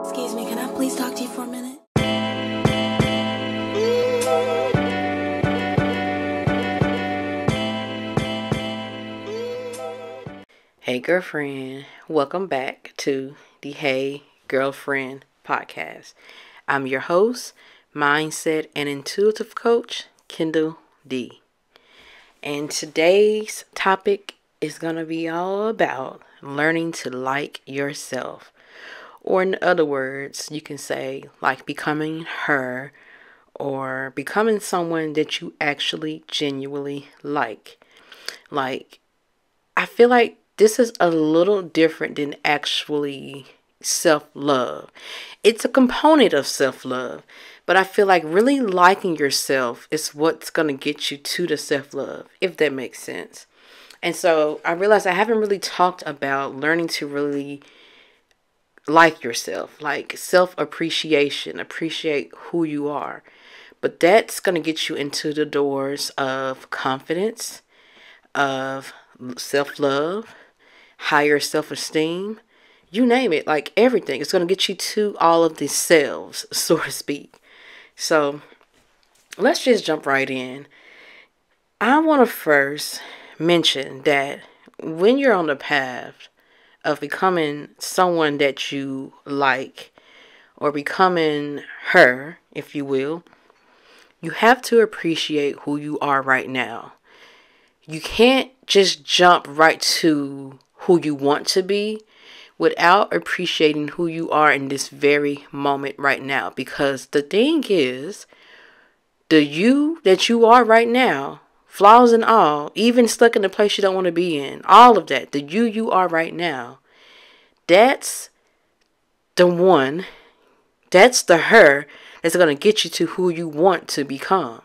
Excuse me, can I please talk to you for a minute? Hey girlfriend, welcome back to the Hey Girlfriend podcast. I'm your host, mindset and intuitive coach, Kindall D. And today's topic is going to be all about learning to like yourself. Or in other words, you can say like becoming her or becoming someone that you actually genuinely like. Like, I feel like this is a little different than actually self-love. It's a component of self-love, but I feel like really liking yourself is what's going to get you to the self-love, if that makes sense. And so I realized I haven't really talked about learning to really like yourself, like self-appreciation, appreciate who you are. But that's going to get you into the doors of confidence, of self-love, higher self-esteem, you name it, like everything. It's going to get you to all of these selves, so to speak. So let's just jump right in. I want to first mention that when you're on the path of becoming someone that you like, or becoming her, if you will, you have to appreciate who you are right now. You can't just jump right to who you want to be without appreciating who you are in this very moment right now. Because the thing is, the you that you are right now, flaws and all, even stuck in the place you don't want to be in, all of that, the you are right now, that's the one, that's the her that's going to get you to who you want to become.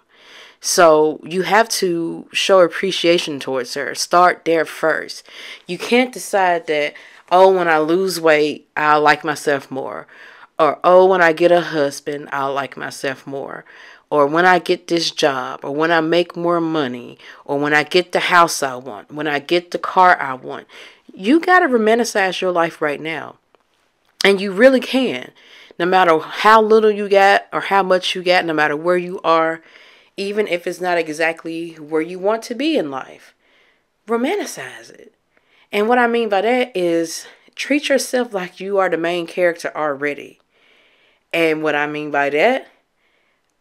So you have to show appreciation towards her. Start there first. You can't decide that, oh, when I lose weight, I'll like myself more. Or, oh, when I get a husband, I'll like myself more. Or when I get this job. Or when I make more money. Or when I get the house I want. When I get the car I want. You got to romanticize your life right now. And you really can. No matter how little you got or how much you got, no matter where you are, even if it's not exactly where you want to be in life, romanticize it. And what I mean by that is treat yourself like you are the main character already. And what I mean by that,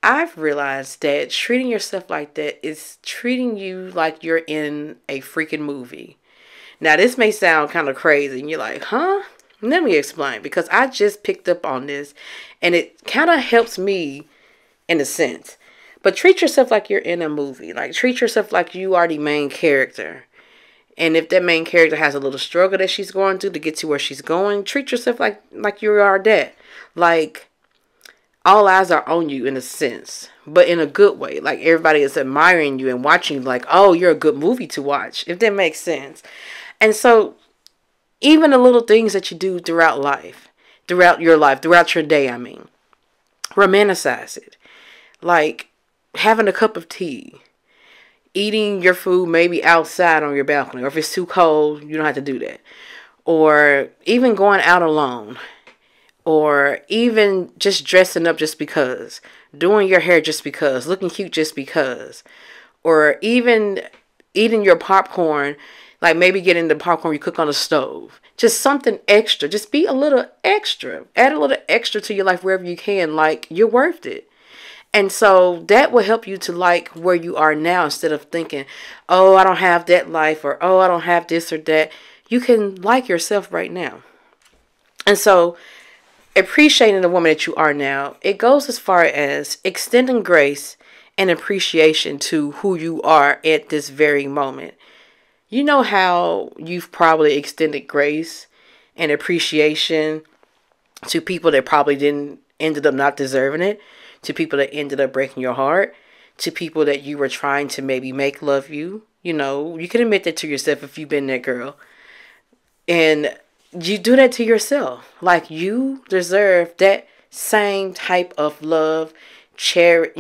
I've realized that treating yourself like that is treating you like you're in a freaking movie. Now, this may sound kind of crazy, and you're like, huh? Let me explain, because I just picked up on this, and it kind of helps me in a sense. But treat yourself like you're in a movie. Like, treat yourself like you are the main character. And if that main character has a little struggle that she's going through to get to where she's going, treat yourself like you are that. Like, all eyes are on you in a sense, but in a good way. Like, everybody is admiring you and watching you like, oh, you're a good movie to watch, if that makes sense. And so, even the little things that you do throughout life, throughout your day, romanticize it. Like, having a cup of tea, eating your food maybe outside on your balcony, or if it's too cold, you don't have to do that. Or even going out alone, or even just dressing up just because, doing your hair just because, looking cute just because, or even eating your popcorn, like maybe getting the popcorn you cook on the stove. Just something extra. Just be a little extra. Add a little extra to your life wherever you can. Like, you're worth it. And so that will help you to like where you are now, instead of thinking, oh, I don't have that life, or oh, I don't have this or that. You can like yourself right now. And so appreciating the woman that you are now, it goes as far as extending grace and appreciation to who you are at this very moment. You know how you've probably extended grace and appreciation to people that probably ended up not deserving it, to people that ended up breaking your heart, to people that you were trying to maybe make love you. You know, you can admit that to yourself if you've been that girl. And you do that to yourself. Like, you deserve that same type of love. You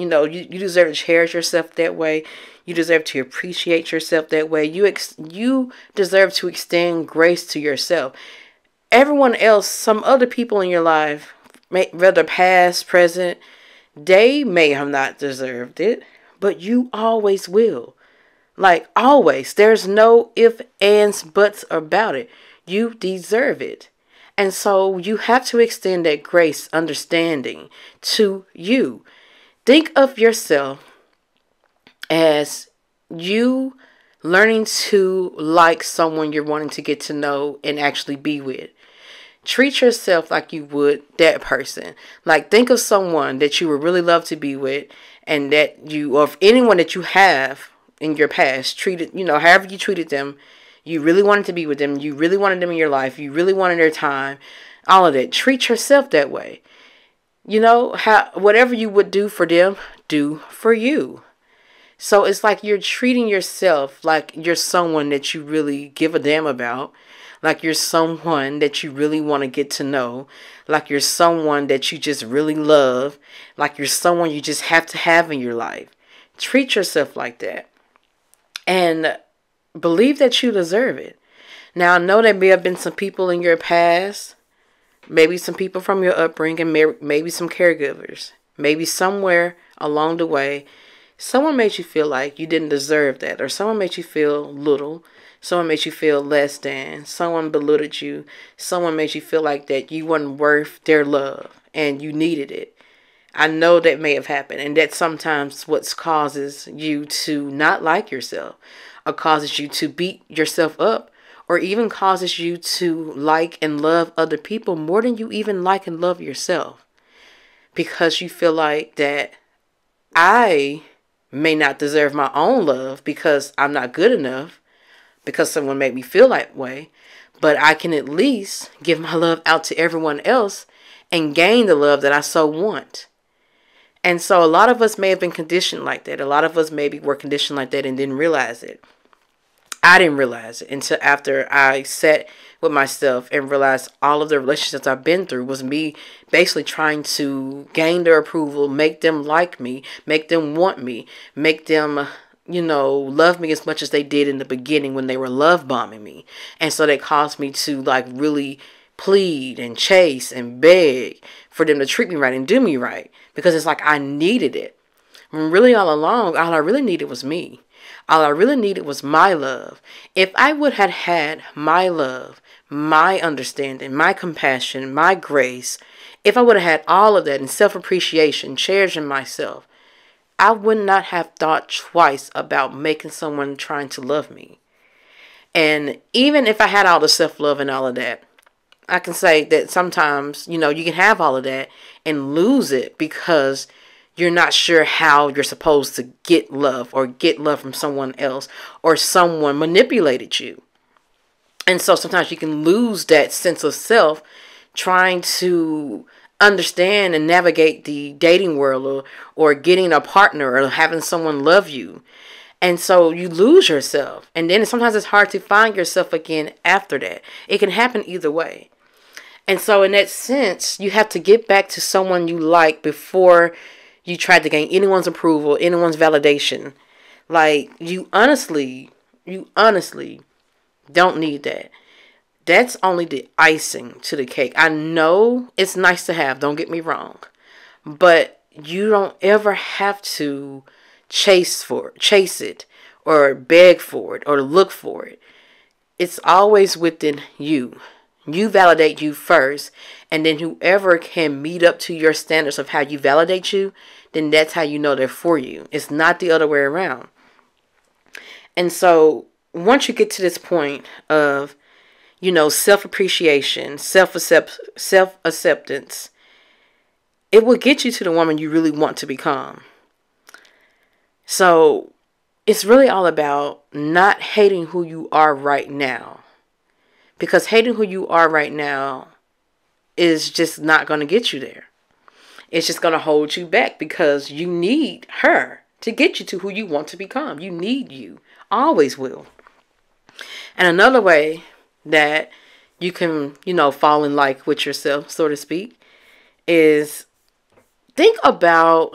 deserve to cherish yourself that way. You deserve to appreciate yourself that way. You deserve to extend grace to yourself. Everyone else, some other people in your life, whether past, present, they may have not deserved it, but you always will. Like always. There's no if, ands, buts about it. You deserve it. And so you have to extend that grace, understanding to you. Think of yourself as you learning to like someone you're wanting to get to know and actually be with. Treat yourself like you would that person. Like think of someone that you would really love to be with, and that you, or anyone that you have in your past, treated, however you treated them, you really wanted to be with them, you really wanted them in your life, you really wanted their time, all of that. Treat yourself that way. Whatever you would do for them, do for you. So it's like you're treating yourself like you're someone that you really give a damn about, like you're someone that you really want to get to know, like you're someone that you just really love, like you're someone you just have to have in your life. Treat yourself like that. And believe that you deserve it. Now, I know there may have been some people in your past, maybe some people from your upbringing, maybe some caregivers, maybe somewhere along the way, someone made you feel like you didn't deserve that, or someone made you feel little, someone made you feel less than, someone belittled you, someone made you feel like that you weren't worth their love and you needed it. I know that may have happened, and that sometimes what causes you to not like yourself, or causes you to beat yourself up, or even causes you to like and love other people more than you even like and love yourself. Because you feel like that I may not deserve my own love because I'm not good enough, because someone made me feel that way, but I can at least give my love out to everyone else and gain the love that I so want. And so a lot of us may have been conditioned like that. A lot of us maybe were conditioned like that and didn't realize it. I didn't realize it until after I sat with myself and realized all of the relationships I've been through was me basically trying to gain their approval, make them like me, make them want me, make them, love me as much as they did in the beginning when they were love bombing me. And so that caused me to like really plead and chase and beg for them to treat me right and do me right, because it's like I needed it. When really all along, all I really needed was me. All I really needed was my love. If I would have had my love, my understanding, my compassion, my grace, if I would have had all of that and self-appreciation, cherishing myself, I would not have thought twice about making someone trying to love me. And even if I had all the self-love and all of that, I can say that sometimes, you can have all of that and lose it because you're not sure how you're supposed to get love, or get love from someone else, or someone manipulated you. And so sometimes you can lose that sense of self trying to understand and navigate the dating world, or getting a partner, or having someone love you. And so you lose yourself. And then sometimes it's hard to find yourself again after that. It can happen either way. And so in that sense, you have to get back to someone you like before you try to gain anyone's approval, anyone's validation. Like, you honestly don't need that. That's only the icing to the cake. I know it's nice to have, don't get me wrong. But you don't ever have to chase it, or beg for it, or look for it. It's always within you. You validate you first, and then whoever can meet up to your standards of how you validate you, then that's how you know they're for you. It's not the other way around. And so once you get to this point of, self-appreciation, self-acceptance, it will get you to the woman you really want to become. So it's really all about not hating who you are right now. Because hating who you are right now is just not going to get you there. It's just going to hold you back, because you need her to get you to who you want to become. You need you. Always will. And another way that you can, fall in like with yourself, so to speak, is think about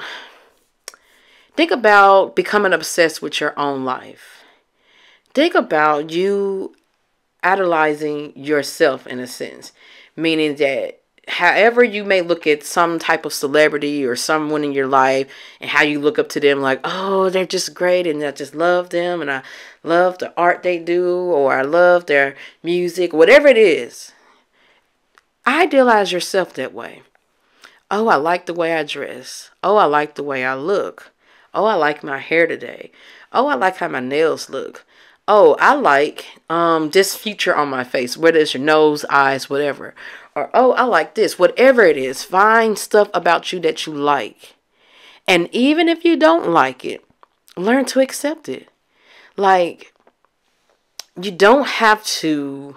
becoming obsessed with your own life. Think about you idolizing yourself in a sense, meaning that however you may look at some type of celebrity or someone in your life and how you look up to them, like, oh, they're just great and I just love them and I love the art they do, or I love their music, whatever it is, idealize yourself that way. Oh, I like the way I dress. Oh, I like the way I look. Oh, I like my hair today. Oh, I like how my nails look. Oh, I like this feature on my face, whether it's your nose, eyes, whatever. Or, oh, I like this. Whatever it is, find stuff about you that you like. And even if you don't like it, learn to accept it. Like, you don't have to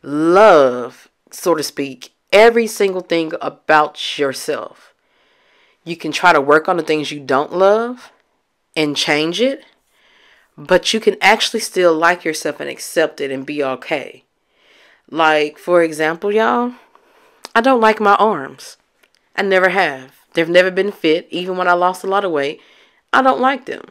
love, so to speak, every single thing about yourself. You can try to work on the things you don't love and change it. But you can actually still like yourself and accept it and be okay. Like, for example, y'all, I don't like my arms. I never have. They've never been fit. Even when I lost a lot of weight, I don't like them.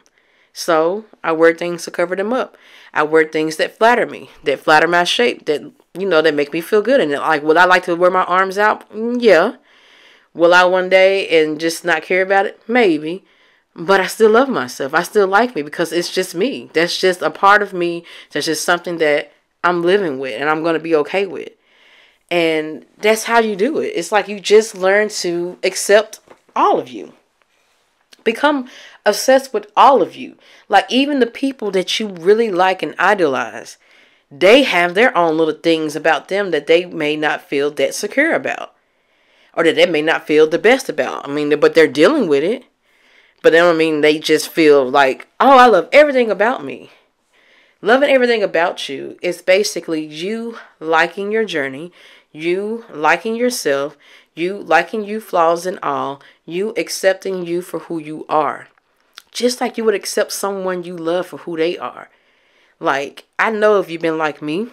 So I wear things to cover them up. I wear things that flatter me, that flatter my shape, that, that make me feel good. And like, would I like to wear my arms out? Yeah. Will I one day and just not care about it? Maybe. But I still love myself. I still like me because it's just me. That's just a part of me. That's just something that I'm living with and I'm going to be okay with. And that's how you do it. It's like you just learn to accept all of you. Become obsessed with all of you. Like, even the people that you really like and idolize, they have their own little things about them that they may not feel that secure about. Or that they may not feel the best about. I mean, but they're dealing with it. But then, I mean, they just feel like, oh, I love everything about me. Loving everything about you is basically you liking your journey, you liking yourself, you liking you flaws and all, you accepting you for who you are. Just like you would accept someone you love for who they are. Like, I know if you've been like me,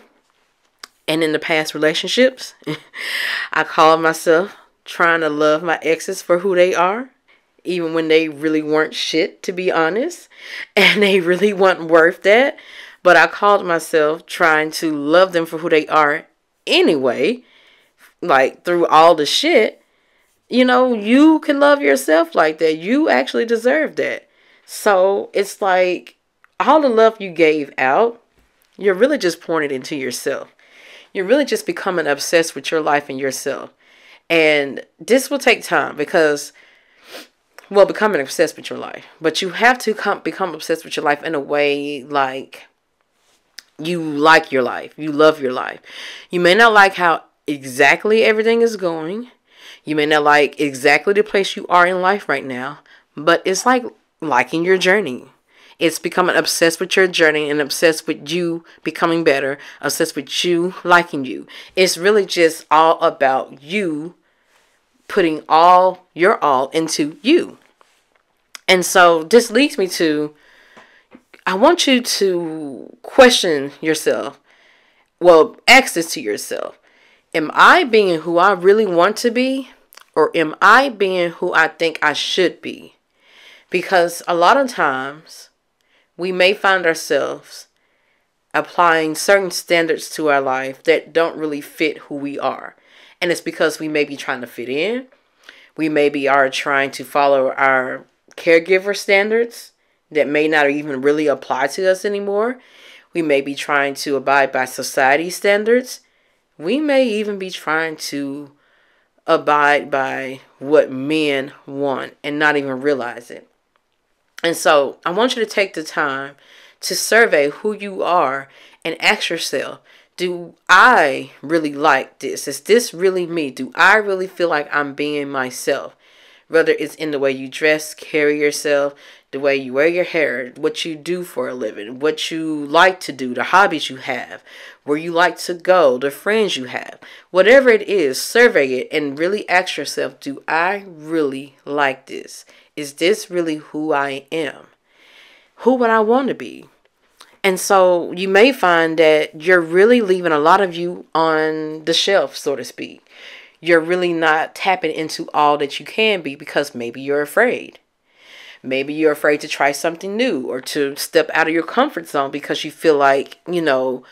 and in the past relationships, I call myself trying to love my exes for who they are. Even when they really weren't shit, to be honest. And they really weren't worth that. But I called myself trying to love them for who they are anyway. Like, through all the shit. You can love yourself like that. You actually deserve that. So, it's like, all the love you gave out, you're really just pouring it into yourself. You're really just becoming obsessed with your life and yourself. And this will take time because... well, becoming obsessed with your life. But you have to become obsessed with your life in a way like you like your life. You love your life. You may not like how exactly everything is going. You may not like exactly the place you are in life right now. But it's like liking your journey. It's becoming obsessed with your journey and obsessed with you becoming better. Obsessed with you liking you. It's really just all about you putting all your all into you. And so this leads me to, I want you to question yourself. Well, ask this to yourself. Am I being who I really want to be? Or am I being who I think I should be? Because a lot of times we may find ourselves applying certain standards to our life that don't really fit who we are. And it's because we may be trying to fit in. We maybe are trying to follow our caregiver standards that may not even really apply to us anymore. We may be trying to abide by society standards. We may even be trying to abide by what men want and not even realize it. And so I want you to take the time to survey who you are and ask yourself, do I really like this? Is this really me? Do I really feel like I'm being myself? Whether it's in the way you dress, carry yourself, the way you wear your hair, what you do for a living, what you like to do, the hobbies you have, where you like to go, the friends you have. Whatever it is, survey it and really ask yourself, do I really like this? Is this really who I am? Who would I want to be? And so you may find that you're really leaving a lot of you on the shelf, so to speak. You're really not tapping into all that you can be because maybe you're afraid. Maybe you're afraid to try something new or to step out of your comfort zone because you feel like, you're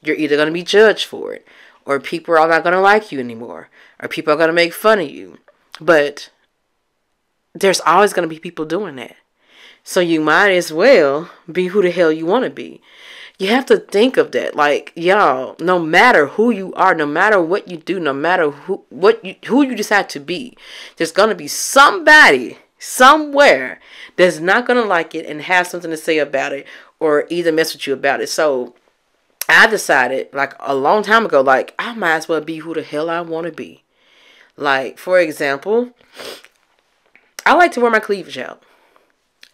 either going to be judged for it or people are not going to like you anymore, or people are going to make fun of you. But there's always going to be people doing that. So you might as well be who the hell you want to be. You have to think of that. Like, y'all, no matter who you are, no matter what you do, no matter who you decide to be, there's going to be somebody somewhere that's not going to like it and have something to say about it, or either mess with you about it. So I decided, like, a long time ago, like, I might as well be who the hell I want to be. Like, for example, I like to wear my cleavage out.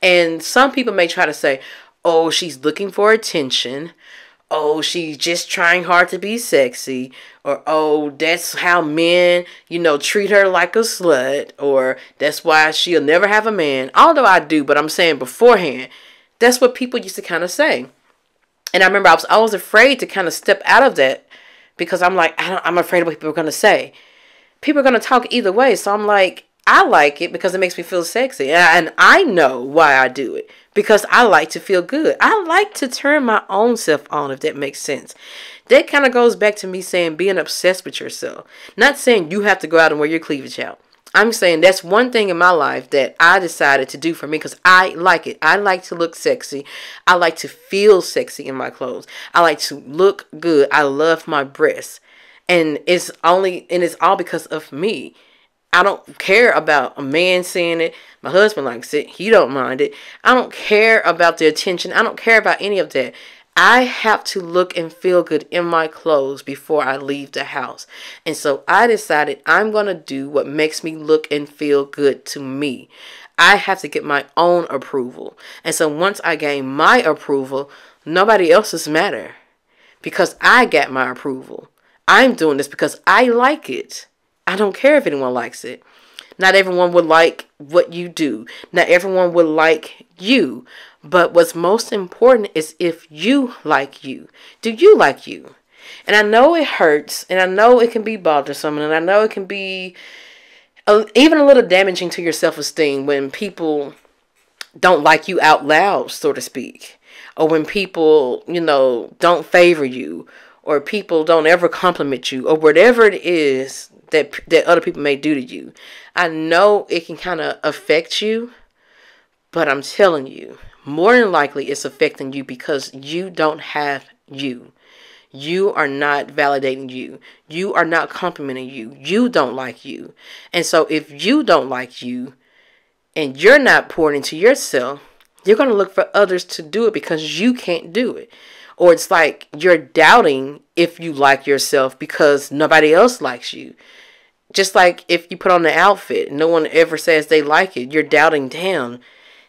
And some people may try to say, oh, she's looking for attention. Oh, she's just trying hard to be sexy. Or, oh, that's how men, treat her like a slut. Or that's why she'll never have a man. Although I do, but I'm saying beforehand, that's what people used to kind of say. And I remember I was always afraid to kind of step out of that, because I'm like, I'm afraid of what people are going to say. People are going to talk either way. So I'm like, I like it because it makes me feel sexy. And I know why I do it. Because I like to feel good. I like to turn my own self on, if that makes sense. That kind of goes back to me saying being obsessed with yourself. Not saying you have to go out and wear your cleavage out. I'm saying that's one thing in my life that I decided to do for me because I like it. I like to look sexy. I like to feel sexy in my clothes. I like to look good. I love my breasts. And it's all because of me. I don't care about a man seeing it. My husband likes it. He don't mind it. I don't care about the attention. I don't care about any of that. I have to look and feel good in my clothes before I leave the house. And so I decided I'm going to do what makes me look and feel good to me. I have to get my own approval. And so once I gain my approval, nobody else's matter. Because I got my approval. I'm doing this because I like it. I don't care if anyone likes it. Not everyone would like what you do. Not everyone would like you. But what's most important is if you like you. Do you like you? And I know it hurts. And I know it can be bothersome. And I know it can be even a little damaging to your self-esteem when people don't like you out loud, so to speak. Or when people, don't favor you. Or people don't ever compliment you. Or whatever it is that other people may do to you. I know it can kind of affect you, but I'm telling you, more than likely it's affecting you because you don't have you. You are not validating you. You are not complimenting you. You don't like you. And so if you don't like you and you're not pouring into yourself, you're going to look for others to do it because you can't do it. Or it's like you're doubting if you like yourself because nobody else likes you. Just like if you put on the outfit, no one ever says they like it. You're doubting, damn,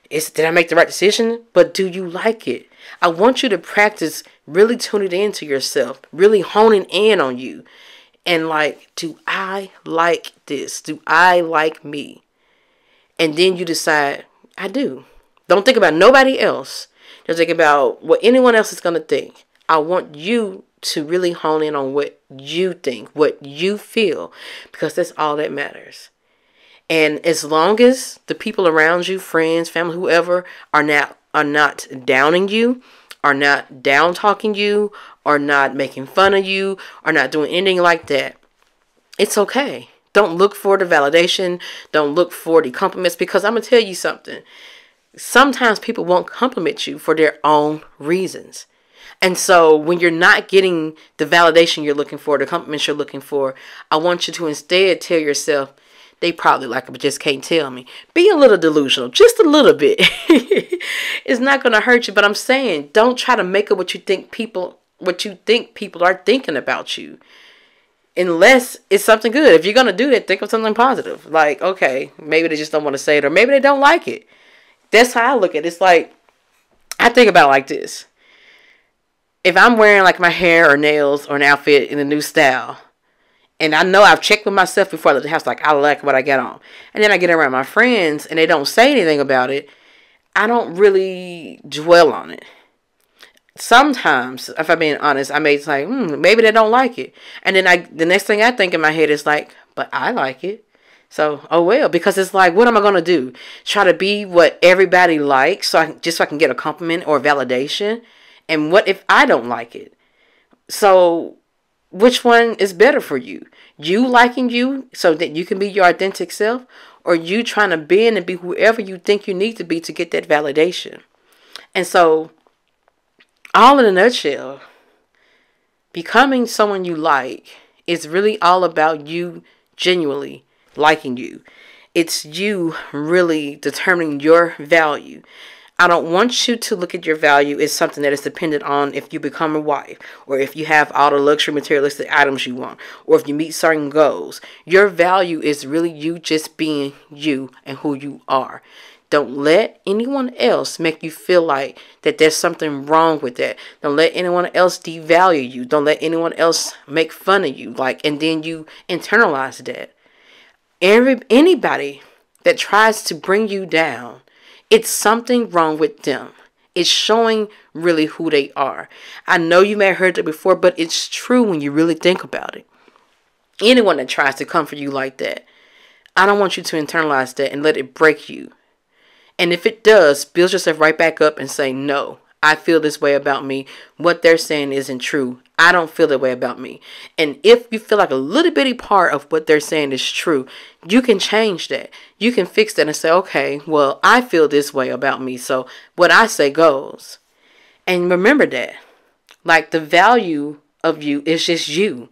did I make the right decision? But do you like it? I want you to practice really tuning into yourself, really honing in on you. And like, do I like this? Do I like me? And then you decide, I do. Don't think about nobody else. Don't think about what anyone else is going to think. I want you to really hone in on what you think, what you feel, because that's all that matters. And as long as the people around you, friends, family, whoever, are not downing you, are not down talking you, are not making fun of you, are not doing anything like that, it's okay. Don't look for the validation. Don't look for the compliments, because I'm going to tell you something. Sometimes people won't compliment you for their own reasons. And so when you're not getting the validation you're looking for, the compliments you're looking for, I want you to instead tell yourself, they probably like it, but just can't tell me. Be a little delusional, just a little bit. It's not going to hurt you, but I'm saying don't try to make up what you think people are thinking about you. Unless it's something good. If you're going to do that, think of something positive. Like, okay, maybe they just don't want to say it, or maybe they don't like it. That's how I look at it. It's like, I think about it like this. If I'm wearing like my hair or nails or an outfit in a new style, and I know I've checked with myself before I left the house, like I like what I got on, and then I get around my friends and they don't say anything about it, I don't really dwell on it. Sometimes, if I'm being honest, I may say, maybe they don't like it. And then the next thing I think in my head is like, but I like it. So, oh well, because it's like, what am I going to do? Try to be what everybody likes so I can get a compliment or validation? And what if I don't like it? So which one is better for you? You liking you so that you can be your authentic self, or you trying to bend and be whoever you think you need to be to get that validation? And so, all in a nutshell, becoming someone you like is really all about you genuinely liking you. It's you really determining your value. I don't want you to look at your value as something that is dependent on if you become a wife, or if you have all the luxury materialistic items you want, or if you meet certain goals. Your value is really you just being you and who you are. Don't let anyone else make you feel like that there's something wrong with that. Don't let anyone else devalue you. Don't let anyone else make fun of you. And then you internalize that. Anybody that tries to bring you down, it's something wrong with them. It's showing really who they are. I know you may have heard that before, but it's true when you really think about it. Anyone that tries to comfort you like that, I don't want you to internalize that and let it break you. And if it does, build yourself right back up and say, no, I feel this way about me. What they're saying isn't true. I don't feel that way about me. And if you feel like a little bitty part of what they're saying is true, you can change that. You can fix that and say, okay, well, I feel this way about me, so what I say goes. And remember that. The value of you is just you.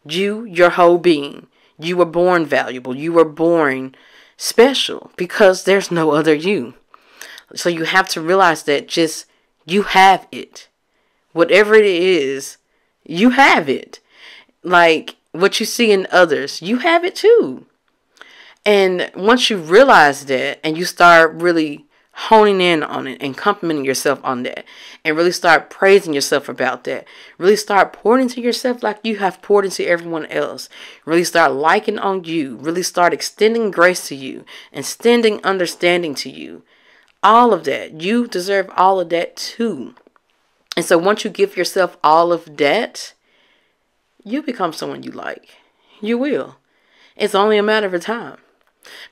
You, your whole being. You were born valuable. You were born special because there's no other you. So you have to realize that just you have it. Whatever it is, you have it. What you see in others, you have it too. And once you realize that and you start really honing in on it and complimenting yourself on that and really start praising yourself about that, really start pouring into yourself like you have poured into everyone else, really start liking on you, really start extending grace to you, extending understanding to you, all of that, you deserve all of that too. And so once you give yourself all of that, you become someone you like. You will. It's only a matter of time.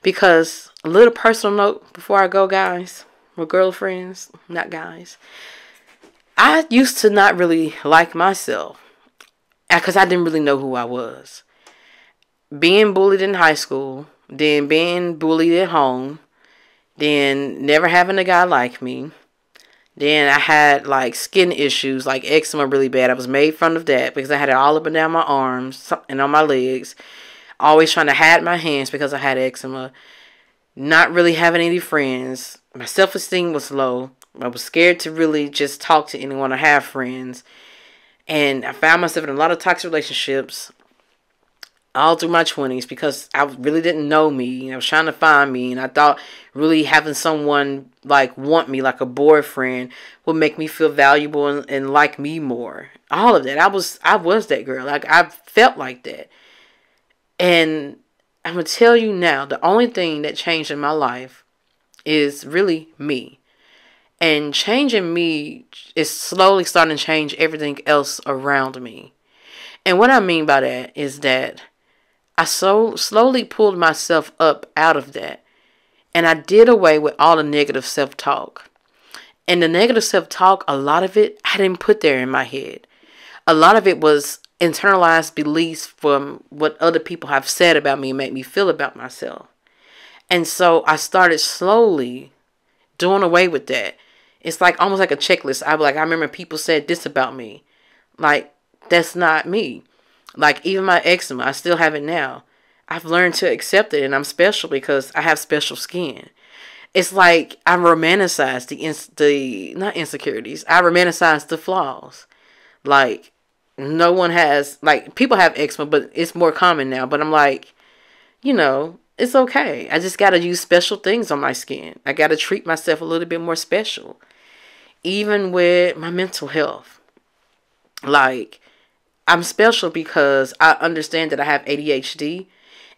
Because a little personal note before I go, guys, or girlfriends, not guys. I used to not really like myself because I didn't really know who I was. Being bullied in high school, then being bullied at home, then never having a guy like me. Then I had skin issues, eczema really bad. I was made fun of that because I had it all up and down my arms and on my legs. Always trying to hide my hands because I had eczema. Not really having any friends. My self-esteem was low. I was scared to really just talk to anyone or have friends. And I found myself in a lot of toxic relationships all through my 20s because I really didn't know me. I was trying to find me. And I thought really having someone want me, like a boyfriend, would make me feel valuable and like me more. All of that. I was that girl. I felt like that. And I'm going to tell you now, the only thing that changed in my life is really me. And changing me is slowly starting to change everything else around me. And what I mean by that is that I so slowly pulled myself up out of that. And I did away with all the negative self-talk. And the negative self-talk, a lot of it, I didn't put there in my head. A lot of it was internalized beliefs from what other people have said about me and make me feel about myself. And so I started slowly doing away with that. It's almost like a checklist. I remember people said this about me. That's not me. Even my eczema, I still have it now. I've learned to accept it, and I'm special because I have special skin. It's I romanticize the not insecurities. I romanticize the flaws. No one has, people have eczema, but it's more common now. But I'm it's okay. I just got to use special things on my skin. I got to treat myself a little bit more special. Even with my mental health. I'm special because I understand that I have ADHD.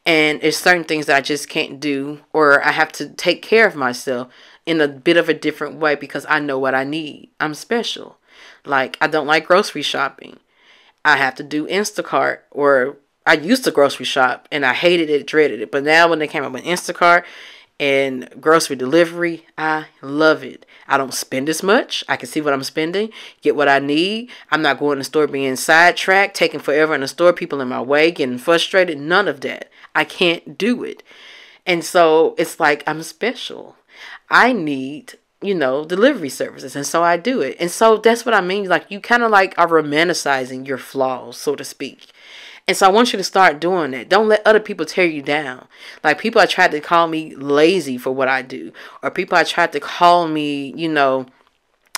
And there's certain things that I just can't do. Or I have to take care of myself in a bit of a different way because I know what I need. I'm special. I don't like grocery shopping. I have to do Instacart, or I used to grocery shop and I hated it, dreaded it. But now when they came up with Instacart, and grocery delivery. I love it. I don't spend as much. I can see what I'm spending, get what I need. I'm not going to the store being sidetracked, taking forever in the store, people in my way, getting frustrated. None of that. I can't do it. And so it's like I'm special. I need, delivery services. And so I do it. And so that's what I mean. Like, you kind of like are romanticizing your flaws, so to speak. And so I want you to start doing that. Don't let other people tear you down. Like, people are trying to call me lazy for what I do. Or people are trying to call me,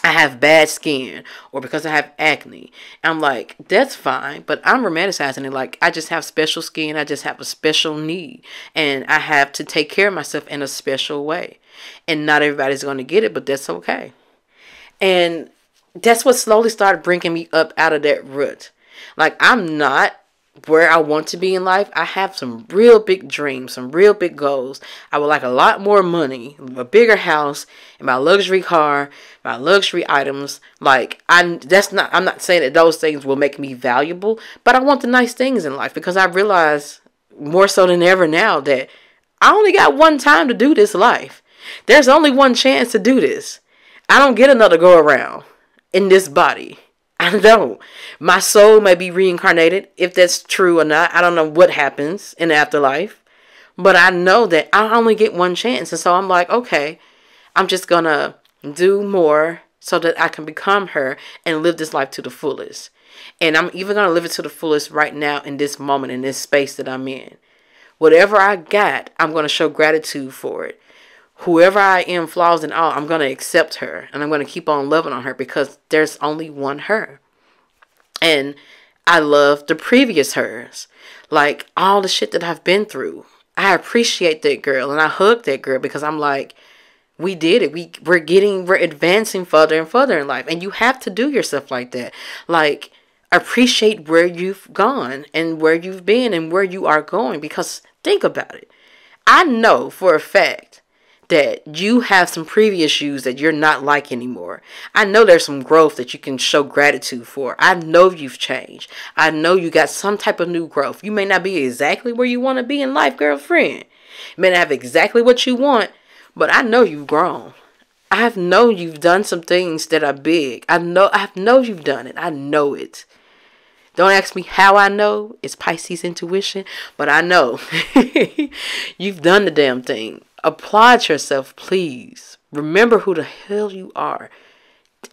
I have bad skin, or because I have acne. I'm like, that's fine, but I'm romanticizing it. Like, I just have special skin. I just have a special need, and I have to take care of myself in a special way. And not everybody's going to get it, but that's okay. And that's what slowly started bringing me up out of that rut. Like, I'm not where I want to be in life. I have some real big dreams, some real big goals. I would like a lot more money, a bigger house, and my luxury car, my luxury items. Like, I'm not saying that those things will make me valuable, but I want the nice things in life, because I realize more so than ever now that I only got one time to do this life. There's only one chance to do this. I don't get another go around in this body. I don't. My soul may be reincarnated, if that's true or not. I don't know what happens in the afterlife. But I know that I only get one chance. And so I'm like, okay, I'm just going to do more so that I can become her and live this life to the fullest. And I'm even going to live it to the fullest right now in this moment, in this space that I'm in. Whatever I got, I'm going to show gratitude for it. Whoever I am, flaws and all, I'm going to accept her. And I'm going to keep on loving on her, because there's only one her. And I love the previous hers. Like, all the shit that I've been through. I appreciate that girl. And I hug that girl, because I'm like, we did it. We're advancing further and further in life. And you have to do yourself like that. Like, appreciate where you've gone and where you've been and where you are going. Because think about it. I know for a fact that you have some previous yous that you're not like anymore. I know there's some growth that you can show gratitude for. I know you've changed. I know you got some type of new growth. You may not be exactly where you want to be in life, girlfriend. You may not have exactly what you want, but I know you've grown. I know you've done some things that are big. I know you've done it. I know it. Don't ask me how I know. It's Pisces intuition, but I know. You've done the damn thing. Applaud yourself, please. Remember who the hell you are.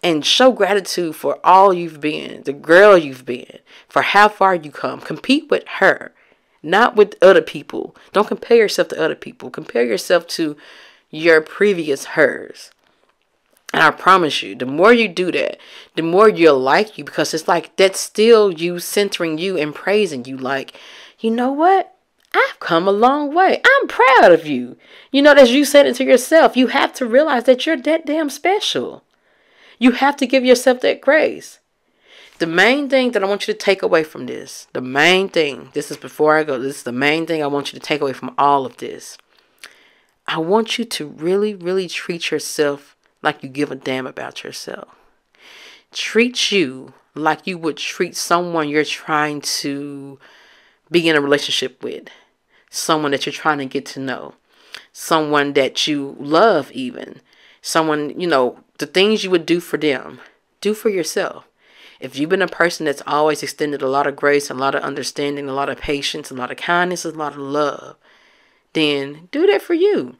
And show gratitude for all you've been. The girl you've been. For how far you come. Compete with her. Not with other people. Don't compare yourself to other people. Compare yourself to your previous hers. And I promise you, the more you do that, the more you'll like you. Because it's like, that's still you centering you and praising you. Like, you know what? I've come a long way. I'm proud of you. As you said it to yourself, you have to realize that you're that damn special. You have to give yourself that grace. The main thing that I want you to take away from this, this is before I go, this is the main thing I want you to take away from all of this. I want you to really, really treat yourself like you give a damn about yourself. Treat you like you would treat someone you're trying to be in a relationship with. Someone that you're trying to get to know. Someone that you love even. Someone, the things you would do for them. Do for yourself. If you've been a person that's always extended a lot of grace, a lot of understanding, a lot of patience, a lot of kindness, a lot of love, then do that for you.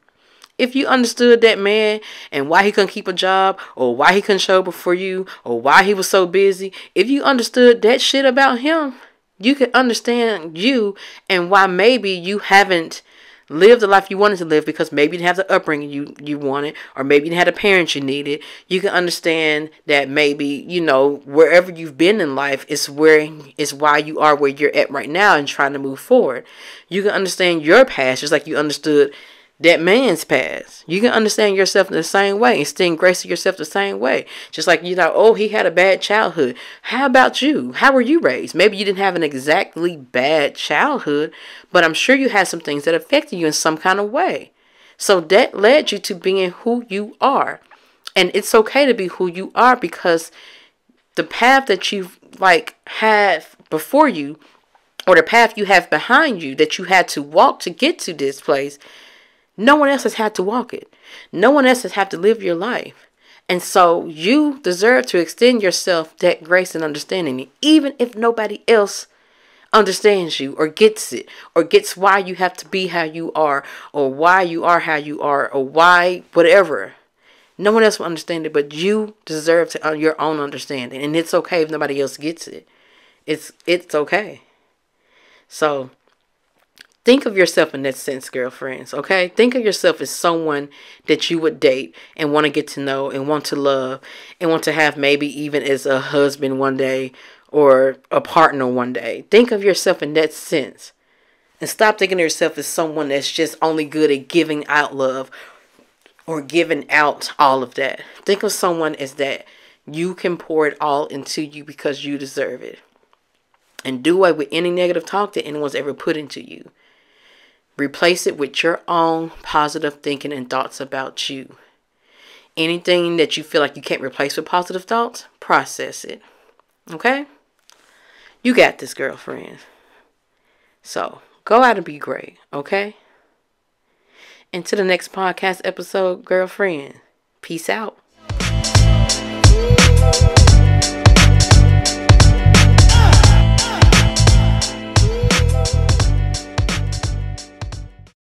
If you understood that man and why he couldn't keep a job, or why he couldn't show up for you, or why he was so busy, if you understood that shit about him, you could understand you and why maybe you haven't lived the life you wanted to live, because maybe you didn't have the upbringing you wanted, or maybe you didn't have the parents you needed. You can understand that maybe, wherever you've been in life is why you are where you're at right now and trying to move forward. You can understand your past just like you understood that man's past. You can understand yourself in the same way, extend grace to yourself the same way. Just like, oh, he had a bad childhood. How about you? How were you raised? Maybe you didn't have an exactly bad childhood, but I'm sure you had some things that affected you in some kind of way. So that led you to being who you are. And it's okay to be who you are, because the path that you've had before you, or the path you have behind you that you had to walk to get to this place, No one else has had to walk it. No one else has had to live your life. And so you deserve to extend yourself that grace and understanding, even if nobody else understands you or gets it, or gets why you have to be how you are, or why you are how you are, or why whatever. No one else will understand it, but you deserve to your own understanding. And it's okay if nobody else gets it. It's okay. So think of yourself in that sense, girlfriends, okay? Think of yourself as someone that you would date and want to get to know and want to love and want to have maybe even as a husband one day or a partner one day. Think of yourself in that sense. And stop thinking of yourself as someone that's just only good at giving out love or giving out all of that. Think of someone as that you can pour it all into you because you deserve it. And do away with any negative talk that anyone's ever put into you. Replace it with your own positive thinking and thoughts about you. Anything that you feel like you can't replace with positive thoughts, process it. Okay? You got this, girlfriend. So, go out and be great, okay? Until the next podcast episode, girlfriend. Peace out.